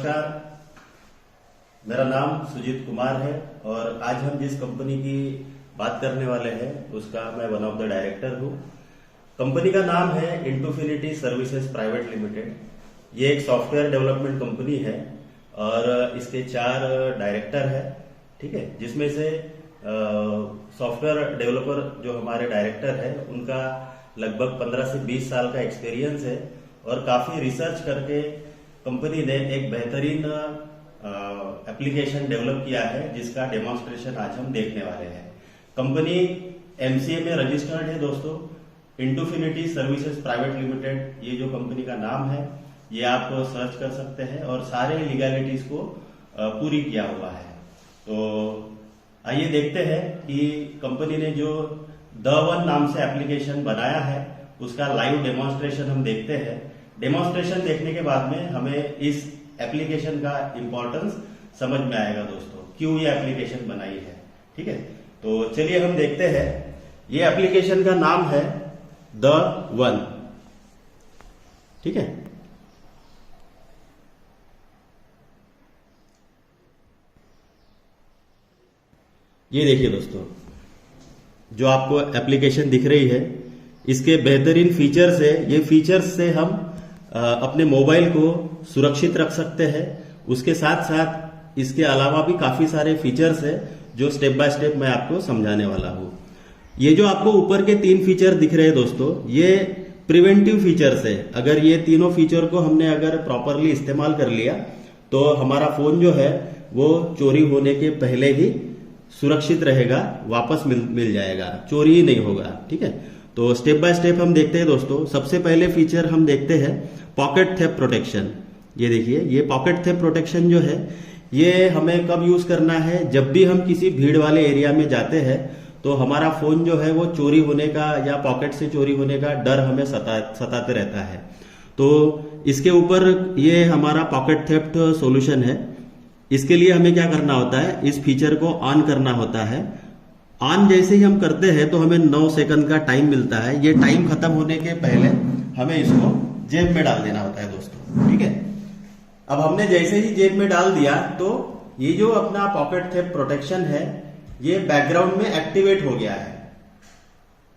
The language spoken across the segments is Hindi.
नमस्कार, मेरा नाम सुजीत कुमार है और आज हम जिस कंपनी की बात करने वाले हैं उसका मैं वन ऑफ द डायरेक्टर हूँ। कंपनी का नाम है इंटूफिनिटी सर्विसेज प्राइवेट लिमिटेड। ये एक सॉफ्टवेयर डेवलपमेंट कंपनी है और इसके 4 डायरेक्टर है, ठीक है, जिसमें से सॉफ्टवेयर डेवलपर जो हमारे डायरेक्टर है उनका लगभग 15 से 20 साल का एक्सपीरियंस है और काफी रिसर्च करके कंपनी ने एक बेहतरीन एप्लीकेशन डेवलप किया है जिसका डेमोन्स्ट्रेशन आज हम देखने वाले हैं। कंपनी एमसीए में रजिस्टर्ड है दोस्तों। इंटूफिनिटी सर्विसेज प्राइवेट लिमिटेड ये जो कंपनी का नाम है ये आप सर्च कर सकते हैं और सारे लीगैलिटीज को पूरी किया हुआ है। तो आइए देखते हैं कि कंपनी ने जो द वन नाम से एप्लीकेशन बनाया है उसका लाइव डेमोन्स्ट्रेशन हम देखते हैं। डेमोन्स्ट्रेशन देखने के बाद में हमें इस एप्लीकेशन का इंपॉर्टेंस समझ में आएगा दोस्तों, क्यों ये एप्लीकेशन बनाई है। ठीक है, तो चलिए हम देखते हैं। ये एप्लीकेशन का नाम है द वन, ठीक है। ये देखिए दोस्तों, जो आपको एप्लीकेशन दिख रही है इसके बेहतरीन फीचर्स है। ये फीचर्स से हम अपने मोबाइल को सुरक्षित रख सकते हैं। उसके साथ साथ इसके अलावा भी काफी सारे फीचर्स है जो स्टेप बाय स्टेप मैं आपको समझाने वाला हूं। ये जो आपको ऊपर के 3 फीचर दिख रहे हैं दोस्तों, ये प्रिवेंटिव फीचर्स है। अगर ये तीनों फीचर को हमने अगर प्रॉपरली इस्तेमाल कर लिया तो हमारा फोन जो है वो चोरी होने के पहले ही सुरक्षित रहेगा, वापस मिल जाएगा, चोरी ही नहीं होगा। ठीक है, तो स्टेप बाय स्टेप हम देखते हैं दोस्तों। सबसे पहले फीचर हम देखते हैं पॉकेट थेफ्ट प्रोटेक्शन। ये देखिए, ये पॉकेट थेफ्ट प्रोटेक्शन जो है ये हमें कब यूज करना है, जब भी हम किसी भीड़ वाले एरिया में जाते हैं तो हमारा फोन जो है वो चोरी होने का या पॉकेट से चोरी होने का डर हमें सताते रहता है। तो इसके ऊपर ये हमारा पॉकेट थेफ्ट सॉल्यूशन है। इसके लिए हमें क्या करना होता है, इस फीचर को ऑन करना होता है। ऑन जैसे ही हम करते हैं तो हमें 9 सेकंड का टाइम मिलता है। ये टाइम खत्म होने के पहले हमें इसको जेब में डाल देना होता है दोस्तों, ठीक है। अब हमने जैसे ही जेब में डाल दिया तो ये जो अपना पॉकेट थेफ्ट प्रोटेक्शन है ये बैकग्राउंड में एक्टिवेट हो गया है।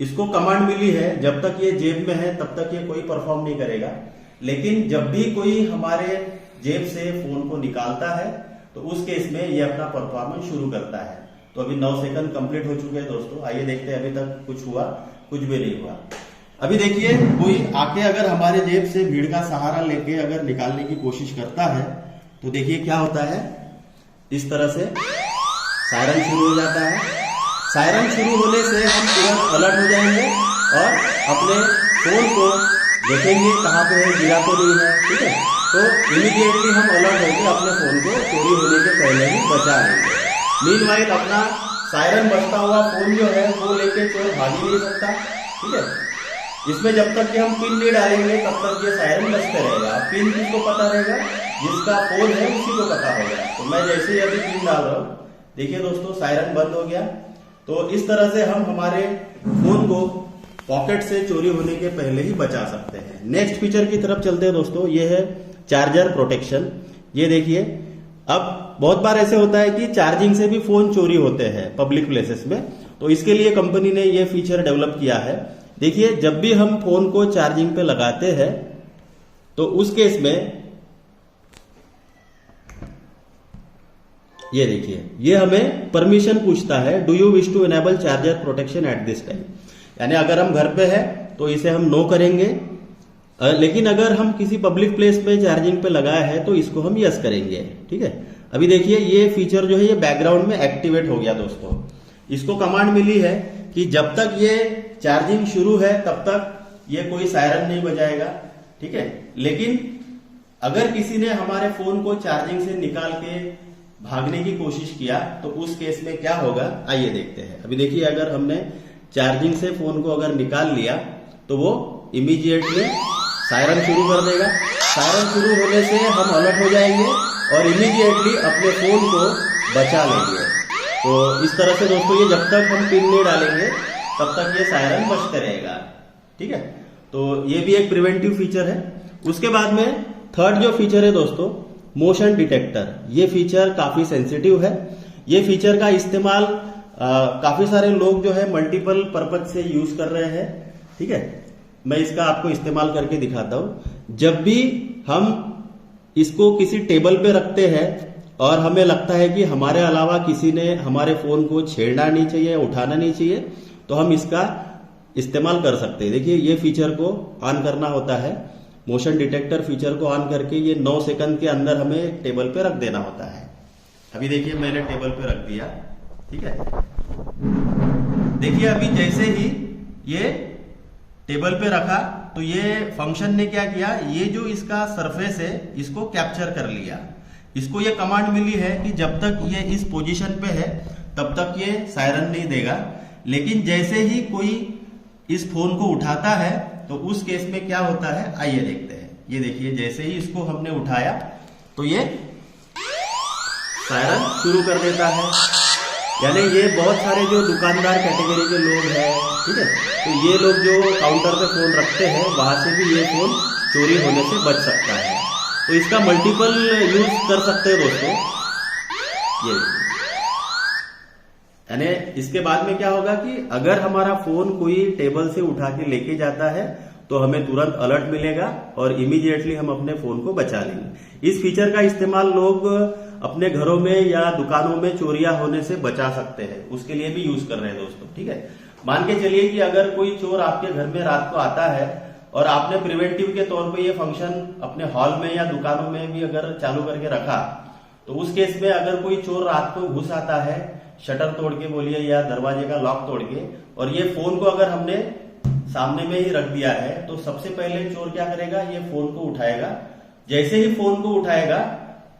इसको कमांड मिली है, जब तक ये जेब में है तब तक ये कोई परफॉर्म नहीं करेगा, लेकिन जब भी कोई हमारे जेब से फोन को निकालता है तो उस केस में ये अपना परफॉर्मेंस शुरू करता है। तो अभी 9 सेकंड कंप्लीट हो चुके हैं दोस्तों। आइए देखते हैं अभी तक कुछ हुआ, कुछ भी नहीं हुआ। अभी देखिए, कोई आके अगर हमारे जेब से भीड़ का सहारा लेके अगर निकालने की कोशिश करता है तो देखिए क्या होता है, इस तरह से सायरन शुरू हो जाता है। सायरन शुरू होने से हम तुरंत अलर्ट हो जाएंगे और अपने फोन को देखेंगे कहाँ पे है, गिरा तो नहीं है, ठीक है। तो इमीडिएटली हम अलर्ट होकर अपने फोन को चोरी होने के पहले ही बचा लेंगे। मीनवाइल अपना सायरन बजता हुआ फोन जो है वो लेके चोर भाग ही नहीं सकता, ठीक है। इसमें जब तक कि हम पिन नहीं डालेंगे तब तक ये सायरन बजते रहेगा। पिन किसको पता रहेगा, जिसका फोन है उसी को पता होगा। तो मैं जैसे ही अभी पिन डाल रहा हूँ, देखिए दोस्तों सायरन बंद हो गया। तो इस तरह से हम हमारे फोन को पॉकेट से चोरी होने के पहले ही बचा सकते हैं। नेक्स्ट फीचर की तरफ चलते हैं दोस्तों, ये है चार्जर प्रोटेक्शन। ये देखिए, अब बहुत बार ऐसे होता है कि चार्जिंग से भी फोन चोरी होते हैं पब्लिक प्लेसेस में। तो इसके लिए कंपनी ने ये फीचर डेवलप किया है। देखिए, जब भी हम फोन को चार्जिंग पे लगाते हैं तो उस केस में ये देखिए, ये हमें परमिशन पूछता है, do you wish to enable charger protection at this time. यानी अगर हम घर पे है तो इसे हम नो करेंगे, लेकिन अगर हम किसी पब्लिक प्लेस में चार्जिंग पे लगाया है तो इसको हम यस करेंगे, ठीक है। अभी देखिए, ये फीचर जो है ये बैकग्राउंड में एक्टिवेट हो गया दोस्तों। इसको कमांड मिली है कि जब तक ये चार्जिंग शुरू है तब तक ये कोई सायरन नहीं बजाएगा, ठीक है। लेकिन अगर किसी ने हमारे फोन को चार्जिंग से निकाल के भागने की कोशिश किया तो उस केस में क्या होगा, आइए देखते हैं। अभी देखिए, अगर हमने चार्जिंग से फोन को अगर निकाल लिया तो वो इमीडिएटली सायरन शुरू कर देगा। सायरन शुरू होने से हम अलर्ट हो जाएंगे और इमीडिएटली अपने फोन को बचा लेंगे। तो इस तरह से दोस्तों ये जब तक हम पिन नहीं डालेंगे तब तक ये सायरन बजते रहेगा, ठीक है। तो ये भी एक प्रिवेंटिव फीचर है। उसके बाद में थर्ड जो फीचर है दोस्तों मोशन डिटेक्टर। ये फीचर काफी सेंसिटिव है। ये फीचर का इस्तेमाल काफी सारे लोग जो है मल्टीपल पर्पज से यूज कर रहे हैं। ठीक है, मैं इसका आपको इस्तेमाल करके दिखाता हूं। जब भी हम इसको किसी टेबल पे रखते हैं और हमें लगता है कि हमारे अलावा किसी ने हमारे फोन को छेड़ना नहीं चाहिए, उठाना नहीं चाहिए, तो हम इसका इस्तेमाल कर सकते हैं। देखिए, ये फीचर को ऑन करना होता है। मोशन डिटेक्टर फीचर को ऑन करके ये 9 सेकंड के अंदर हमें टेबल पे रख देना होता है। अभी देखिए, मैंने टेबल पे रख दिया। ठीक है, देखिए अभी जैसे ही ये टेबल पे रखा तो ये फंक्शन ने क्या किया, ये जो इसका सरफेस है इसको कैप्चर कर लिया। इसको ये कमांड मिली है कि जब तक ये इस पोजीशन पे है तब तक ये सायरन नहीं देगा, लेकिन जैसे ही कोई इस फोन को उठाता है तो उस केस में क्या होता है, आइए देखते हैं। ये देखिए, जैसे ही इसको हमने उठाया तो ये सायरन शुरू कर देता है। यानी ये बहुत सारे जो दुकानदार कैटेगरी के लोग हैं, ठीक है, तो ये लोग जो काउंटर पे फोन रखते हैं वहां से भी ये फोन चोरी होने से बच सकता है। तो इसका मल्टीपल यूज कर सकते हैं दोस्तों। ये यानी इसके बाद में क्या होगा कि अगर हमारा फोन कोई टेबल से उठा के लेके जाता है तो हमें तुरंत अलर्ट मिलेगा और इमीडिएटली हम अपने फोन को बचा लेंगे। इस फीचर का इस्तेमाल लोग अपने घरों में या दुकानों में चोरियां होने से बचा सकते हैं, उसके लिए भी यूज कर रहे हैं दोस्तों। ठीक है, मान के चलिए कि अगर कोई चोर आपके घर में रात को आता है और आपने प्रिवेंटिव के तौर पे ये फंक्शन अपने हॉल में या दुकानों में भी अगर चालू करके रखा, तो उस केस में अगर कोई चोर रात को घुस आता है शटर तोड़ के बोलिए या दरवाजे का लॉक तोड़ के, और ये फोन को अगर हमने सामने में ही रख दिया है, तो सबसे पहले चोर क्या करेगा, ये फोन को उठाएगा। जैसे ही फोन को उठाएगा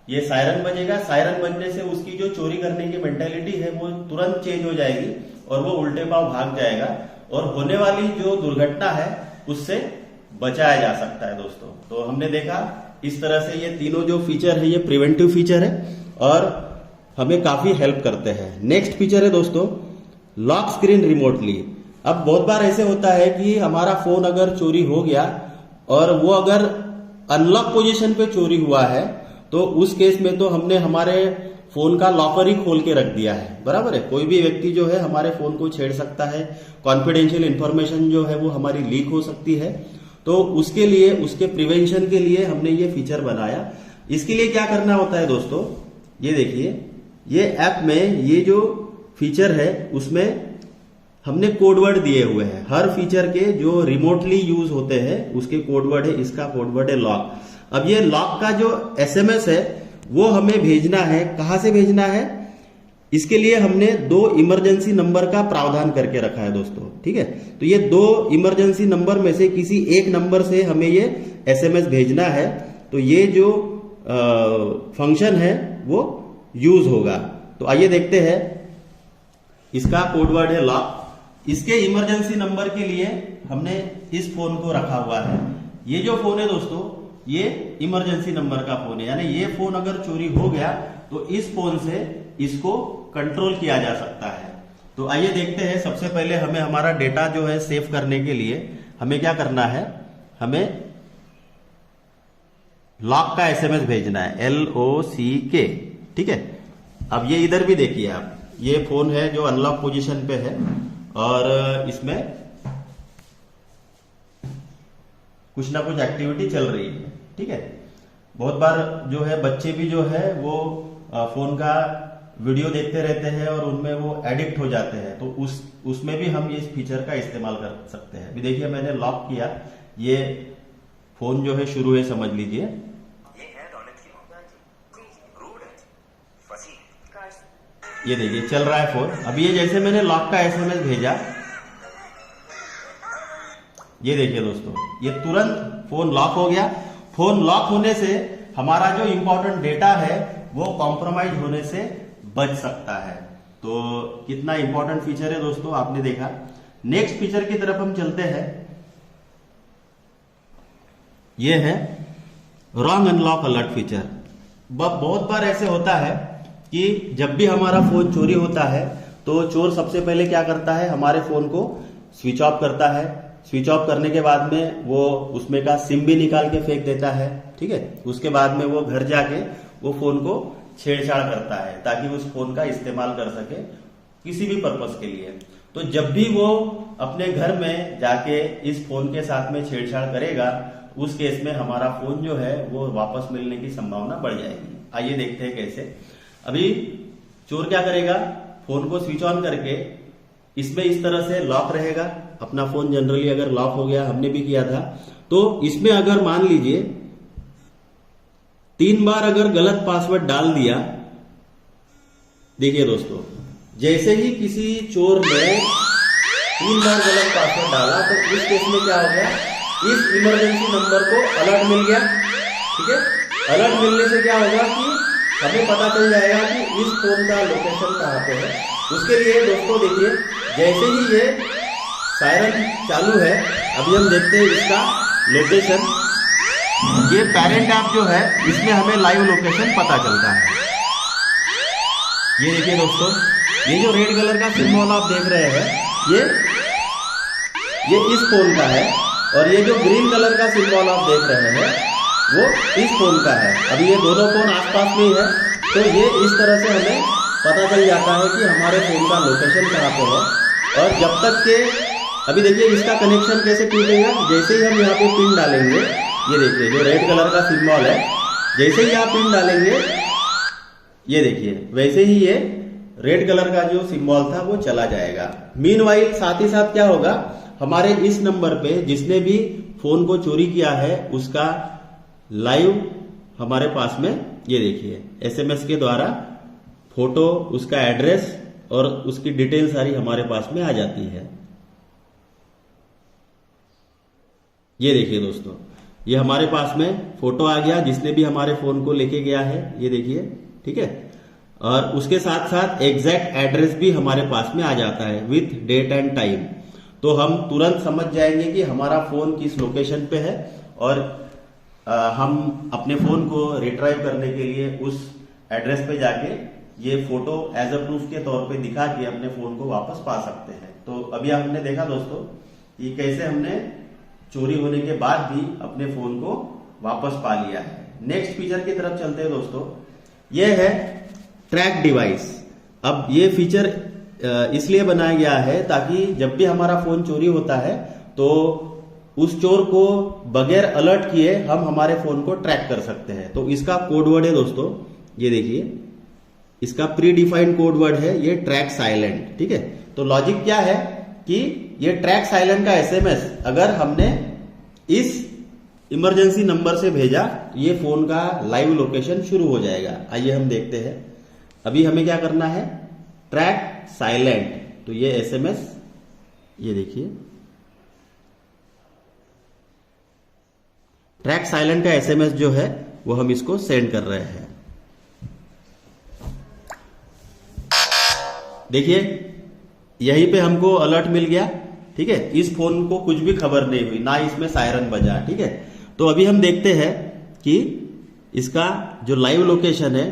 ये सायरन बजेगा। सायरन बजने से उसकी जो चोरी करने की मेंटेलिटी है वो तुरंत चेंज हो जाएगी और वो उल्टे पांव भाग जाएगा और होने वाली जो दुर्घटना है उससे बचाया जा सकता है दोस्तों। तो हमने देखा इस तरह से ये तीनों जो फीचर है ये प्रिवेंटिव फीचर है और हमें काफी हेल्प करते हैं। नेक्स्ट फीचर है दोस्तों लॉक स्क्रीन रिमोटली। अब बहुत बार ऐसे होता है कि हमारा फोन अगर चोरी हो गया और वो अगर अनलॉक पोजीशन पे चोरी हुआ है तो उस केस में तो हमने हमारे फोन का लॉकर ही खोल के रख दिया है, बराबर है। कोई भी व्यक्ति जो है हमारे फोन को छेड़ सकता है, कॉन्फिडेंशियल इंफॉर्मेशन जो है वो हमारी लीक हो सकती है। तो उसके लिए, उसके प्रिवेंशन के लिए हमने ये फीचर बनाया। इसके लिए क्या करना होता है दोस्तों, ये देखिए, ये ऐप में ये जो फीचर है उसमें हमने कोडवर्ड दिए हुए हैं। हर फीचर के जो रिमोटली यूज होते हैं उसके कोडवर्ड है। इसका कोडवर्ड है लॉक। अब ये लॉक का जो एसएमएस है वो हमें भेजना है। कहां से भेजना है, इसके लिए हमने 2 इमरजेंसी नंबर का प्रावधान करके रखा है दोस्तों। ठीक है, तो ये 2 इमरजेंसी नंबर में से किसी एक नंबर से हमें ये एसएमएस भेजना है। तो ये जो फंक्शन है वो यूज होगा। तो आइए देखते हैं। इसका कोडवर्ड है लॉक। इसके इमरजेंसी नंबर के लिए हमने इस फोन को रखा हुआ है। ये जो फोन है दोस्तों ये इमरजेंसी नंबर का फोन है, यानी ये फोन अगर चोरी हो गया तो इस फोन से इसको कंट्रोल किया जा सकता है। तो आइए देखते हैं। सबसे पहले हमें हमारा डेटा जो है सेव करने के लिए हमें क्या करना है, हमें लॉक का एसएमएस भेजना है, LOCK। ठीक है, अब ये इधर भी देखिए आप, ये फोन है जो अनलॉक पोजीशन पे है और इसमें कुछ ना कुछ एक्टिविटी चल रही है। ठीक है, बहुत बार जो है बच्चे भी जो है वो फोन का वीडियो देखते रहते हैं और उनमें वो एडिक्ट हो जाते हैं। तो उसमें भी हम इस फीचर का इस्तेमाल कर सकते हैं। अभी देखिए मैंने लॉक किया, ये फोन जो है शुरू है, समझ लीजिए। ये देखिए चल रहा है फोन। अभी ये जैसे मैंने लॉक का एसएमएस भेजा, ये देखिए दोस्तों, ये तुरंत फोन लॉक हो गया। फोन लॉक होने से हमारा जो इंपॉर्टेंट डेटा है वो कॉम्प्रोमाइज होने से बच सकता है। तो कितना इंपॉर्टेंट फीचर है दोस्तों, आपने देखा। नेक्स्ट फीचर की तरफ हम चलते हैं। ये है रॉन्ग अनलॉक अलर्ट फीचर। बहुत बार ऐसे होता है कि जब भी हमारा फोन चोरी होता है तो चोर सबसे पहले क्या करता है, हमारे फोन को स्विच ऑफ करता है। स्विच ऑफ करने के बाद में वो उसमें का सिम भी निकाल के फेंक देता है। ठीक है, उसके बाद में वो घर जाके वो फोन को छेड़छाड़ करता है ताकि उस फोन का इस्तेमाल कर सके किसी भी पर्पस के लिए। तो जब भी वो अपने घर में जाके इस फोन के साथ में छेड़छाड़ करेगा, उस केस में हमारा फोन जो है वो वापस मिलने की संभावना बढ़ जाएगी। आइए देखते हैं कैसे। अभी चोर क्या करेगा, फोन को स्विच ऑन करके इसमें इस तरह से लॉक रहेगा। अपना फोन जनरली अगर लॉक हो गया, हमने भी किया था, तो इसमें अगर मान लीजिए 3 बार अगर गलत पासवर्ड डाल दिया, देखिए दोस्तों, जैसे ही किसी चोर ने 3 बार गलत पासवर्ड डाला तो इस केस में क्या हो गया, इस इमरजेंसी नंबर को अलर्ट मिल गया। ठीक है, अलर्ट मिलने से क्या होगा कि हमें पता चल जाएगा कि इस फोन का लोकेशन कहां पे है। उसके लिए दोस्तों देखिए, जैसे ही ये सायरन चालू है, अभी हम देखते हैं इसका लोकेशन। ये पेरेंट ऐप जो है इसमें हमें लाइव लोकेशन पता चलता है। ये देखिए दोस्तों, ये जो रेड कलर का सिंबल आप देख रहे हैं, ये इस फोन का है, और ये जो ग्रीन कलर का सिंबल आप देख रहे हैं वो इस फोन का है। अभी ये दोनों फोन आसपास में ही है, तो ये इस तरह से हमें पता चल जाता है कि हमारे फोन का लोकेशन कहाँ पे है। और जब तक के अभी देखिए इसका कनेक्शन कैसे टूटेगा, जैसे ही हम यहाँ पे पिन डालेंगे, ये देखिए जो रेड कलर का सिंबल है, जैसे ही आप पिन डालेंगे, ये देखिए वैसे ही ये रेड कलर का जो सिंबल था वो चला जाएगा। मीनवाइल साथ ही साथ क्या होगा, हमारे इस नंबर पे जिसने भी फोन को चोरी किया है उसका लाइव हमारे पास में, ये देखिए एसएमएस के द्वारा फोटो, उसका एड्रेस और उसकी डिटेल सारी हमारे पास में आ जाती है। ये देखिए दोस्तों, ये हमारे पास में फोटो आ गया जिसने भी हमारे फोन को लेके गया है, ये देखिए। ठीक है, और उसके साथ साथ एग्जैक्ट एड्रेस भी हमारे पास में आ जाता है विथ डेट एंड टाइम। तो हम तुरंत समझ जाएंगे कि हमारा फोन किस लोकेशन पे है, और हम अपने फोन को रिट्राइव करने के लिए उस एड्रेस पे जाके ये फोटो एज अ प्रूफ के तौर पे दिखा के अपने फोन को वापस पा सकते हैं। तो अभी हमने देखा दोस्तों कि कैसे हमने चोरी होने के बाद भी अपने फोन को वापस पा लिया है। नेक्स्ट फीचर की तरफ चलते हैं दोस्तों, ये है ट्रैक डिवाइस। अब ये फीचर इसलिए बनाया गया है ताकि जब भी हमारा फोन चोरी होता है तो उस चोर को बगैर अलर्ट किए हम हमारे फोन को ट्रैक कर सकते हैं। तो इसका कोड वर्ड है दोस्तों, ये देखिए, इसका प्री डिफाइंड कोड वर्ड है ये ट्रैक साइलेंट। ठीक है, तो लॉजिक क्या है कि ये ट्रैक साइलेंट का एसएमएस अगर हमने इस इमरजेंसी नंबर से भेजा, ये फोन का लाइव लोकेशन शुरू हो जाएगा। आइए हम देखते हैं। अभी हमें क्या करना है, ट्रैक साइलेंट, तो ये एसएमएस, ये देखिए ट्रैक साइलेंट का एसएमएस जो है वो हम इसको सेंड कर रहे हैं। देखिए यहीं पे हमको अलर्ट मिल गया। ठीक है, इस फोन को कुछ भी खबर नहीं हुई, ना इसमें सायरन बजा। ठीक है, तो अभी हम देखते हैं कि इसका जो लाइव लोकेशन है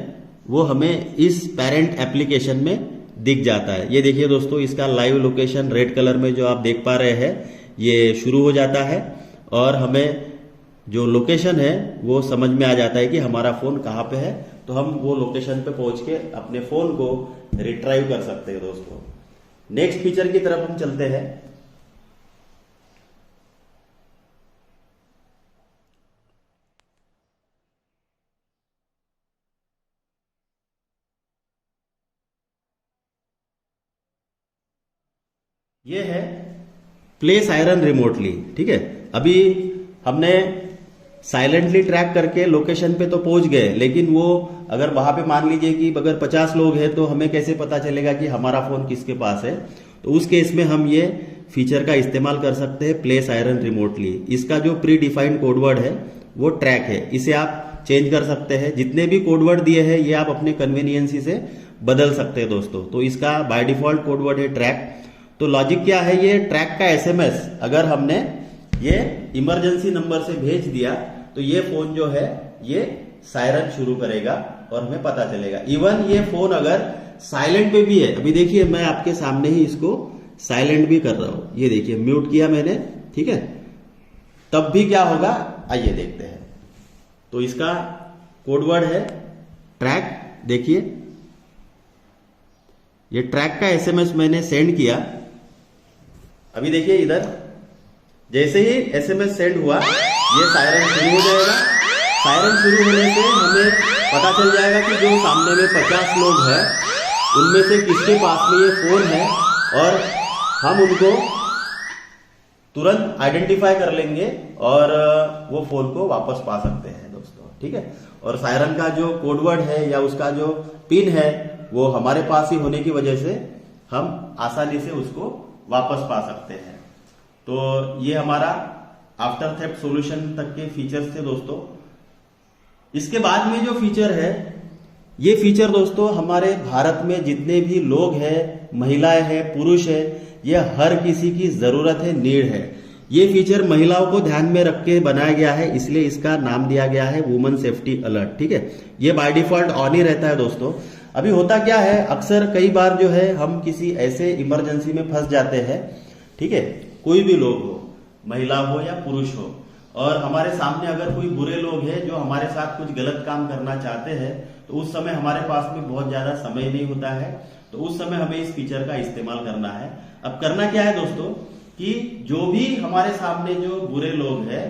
वो हमें इस पेरेंट एप्लीकेशन में दिख जाता है। ये देखिए दोस्तों, इसका लाइव लोकेशन रेड कलर में जो आप देख पा रहे हैं ये शुरू हो जाता है, और हमें जो लोकेशन है वो समझ में आ जाता है कि हमारा फोन कहाँ पे है। तो हम वो लोकेशन पे पहुंच के अपने फोन को रिट्राइव कर सकते हैं दोस्तों। नेक्स्ट फीचर की तरफ हम चलते हैं। ये है प्ले सायरन रिमोटली। ठीक है, अभी हमने साइलेंटली ट्रैक करके लोकेशन पे तो पहुंच गए, लेकिन वो अगर वहां पे मान लीजिए कि अगर 50 लोग हैं तो हमें कैसे पता चलेगा कि हमारा फोन किसके पास है। तो उस केस में हम ये फीचर का इस्तेमाल कर सकते हैं, प्ले सायरन रिमोटली। इसका जो प्री डिफाइंड कोडवर्ड है वो ट्रैक है, इसे आप चेंज कर सकते हैं। जितने भी कोडवर्ड दिए हैं ये आप अपने कन्वीनियंसी से बदल सकते हैं दोस्तों। तो इसका बाय डिफॉल्ट कोडवर्ड है ट्रैक। तो लॉजिक क्या है, ये ट्रैक का एसएमएस अगर हमने ये इमरजेंसी नंबर से भेज दिया तो ये फोन जो है ये सायरन शुरू करेगा और हमें पता चलेगा। इवन ये फोन अगर साइलेंट पे भी है, अभी देखिए मैं आपके सामने ही इसको साइलेंट भी कर रहा हूं, ये देखिए म्यूट किया मैंने। ठीक है, तब भी क्या होगा आइए देखते हैं। तो इसका कोडवर्ड है ट्रैक, देखिए ये ट्रैक का एसएमएस मैंने सेंड किया। अभी देखिए इधर जैसे ही एसएमएस सेंड हुआ ये सायरन शुरू हो जाएगा। सायरन शुरू होने से हमें पता चल जाएगा कि जो सामने में 50 लोग हैं उनमें से किसके पास में ये फोन है, और हम उनको तुरंत आइडेंटिफाई कर लेंगे और वो फोन को वापस पा सकते हैं दोस्तों, ठीक है। और सायरन का जो कोडवर्ड है या उसका जो पिन है वो हमारे पास ही होने की वजह से हम आसानी से उसको वापस पा सकते हैं। तो ये हमारा आफ्टर थेफ्ट सॉल्यूशन तक के फीचर्स थे दोस्तों। इसके बाद में जो फीचर है, ये फीचर दोस्तों हमारे भारत में जितने भी लोग हैं, महिलाएं हैं, पुरुष है, ये हर किसी की जरूरत है, नीड है। ये फीचर महिलाओं को ध्यान में रख के बनाया गया है, इसलिए इसका नाम दिया गया है वुमेन सेफ्टी अलर्ट, ठीक है। ये बाय डिफॉल्ट ऑन ही रहता है दोस्तों। अभी होता क्या है, अक्सर कई बार जो है हम किसी ऐसे इमरजेंसी में फंस जाते हैं, ठीक है, कोई भी लोग हो, महिला हो या पुरुष हो, और हमारे सामने अगर कोई बुरे लोग हैं जो हमारे साथ कुछ गलत काम करना चाहते हैं, तो उस समय हमारे पास में बहुत ज्यादा समय नहीं होता है, तो उस समय हमें इस फीचर का इस्तेमाल करना है। अब करना क्या है दोस्तों कि जो भी हमारे सामने जो बुरे लोग हैं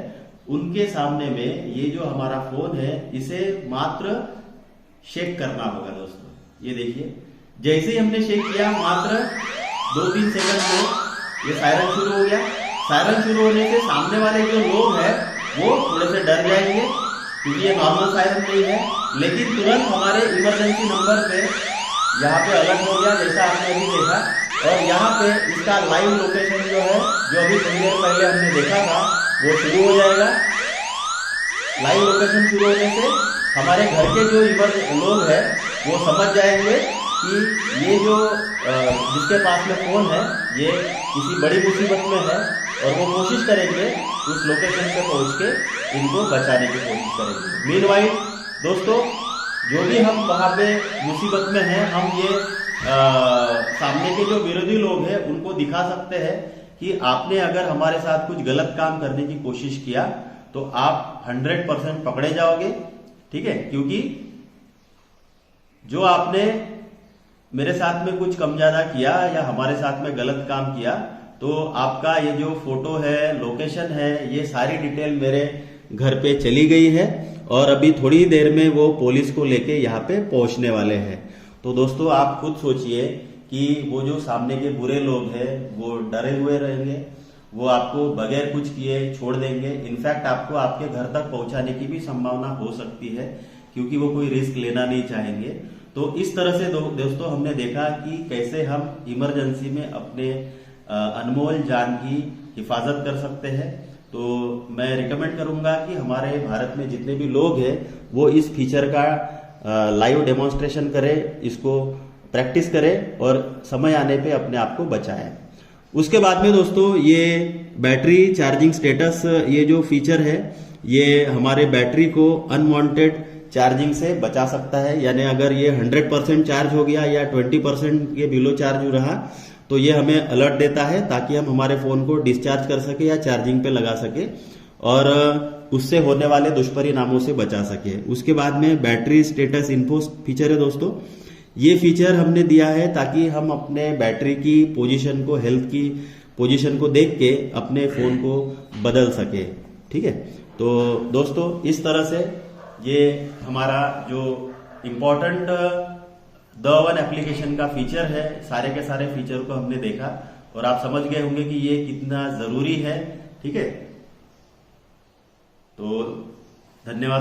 उनके सामने में ये जो हमारा फोन है इसे मात्र शेक करना होगा दोस्तों। ये देखिए जैसे ही हमने शेक किया मात्र 2-3 सेकंड में ये सायरन शुरू हो गया। सायरन शुरू होने से सामने वाले जो लोग हैं वो थोड़े से डर जाएंगे क्योंकि ये नॉर्मल सायरन नहीं है, लेकिन तुरंत हमारे इमरजेंसी नंबर पे यहाँ पे अलर्ट हो गया जैसा आपने अभी देखा, और यहाँ पे इसका लाइव लोकेशन जो है जो अभी थोड़ी देर पहले हमने देखा था वो शुरू हो जाएगा। लाइव लोकेशन शुरू होने से हमारे घर के जो लोग हैं वो समझ जाएंगे कि ये जो जिसके पास में फोन है ये किसी बड़ी मुसीबत में है, और वो कोशिश करेंगे उस लोकेशन पे पहुंच के इनको बचाने की कोशिश करेंगे। मीनवाइल दोस्तों जो भी हम वहां पे मुसीबत में हैं, हम ये सामने के जो विरोधी लोग हैं उनको दिखा सकते हैं कि आपने अगर हमारे साथ कुछ गलत काम करने की कोशिश किया तो आप 100% पकड़े जाओगे, ठीक है, क्योंकि जो आपने मेरे साथ में कुछ कम ज्यादा किया या हमारे साथ में गलत काम किया तो आपका ये जो फोटो है, लोकेशन है, ये सारी डिटेल मेरे घर पे चली गई है, और अभी थोड़ी देर में वो पुलिस को लेके यहाँ पे पहुंचने वाले हैं। तो दोस्तों आप खुद सोचिए कि वो जो सामने के बुरे लोग हैं वो डरे हुए रहेंगे, वो आपको बगैर कुछ किए छोड़ देंगे, इनफैक्ट आपको आपके घर तक पहुंचाने की भी संभावना हो सकती है क्योंकि वो कोई रिस्क लेना नहीं चाहेंगे। तो इस तरह से दोस्तों हमने देखा कि कैसे हम इमरजेंसी में अपने अनमोल जान की हिफाजत कर सकते हैं। तो मैं रिकमेंड करूंगा कि हमारे भारत में जितने भी लोग हैं वो इस फीचर का लाइव डेमोन्स्ट्रेशन करें, इसको प्रैक्टिस करें और समय आने पे अपने आप को बचाएं। उसके बाद में दोस्तों ये बैटरी चार्जिंग स्टेटस, ये जो फीचर है ये हमारे बैटरी को अनवांटेड चार्जिंग से बचा सकता है, यानी अगर ये 100% चार्ज हो गया या 20% के बिलो चार्ज हो रहा तो ये हमें अलर्ट देता है ताकि हम हमारे फोन को डिस्चार्ज कर सके या चार्जिंग पे लगा सके और उससे होने वाले दुष्परिणामों से बचा सके। उसके बाद में बैटरी स्टेटस इन्फो फीचर है दोस्तों, ये फीचर हमने दिया है ताकि हम अपने बैटरी की पोजीशन को, हेल्थ की पोजीशन को देख के अपने फोन को बदल सके, ठीक है। तो दोस्तों इस तरह से ये हमारा जो इम्पोर्टेंट द1 एप्लीकेशन का फीचर है, सारे के सारे फीचर को हमने देखा और आप समझ गए होंगे कि ये कितना जरूरी है, ठीक है। तो धन्यवाद।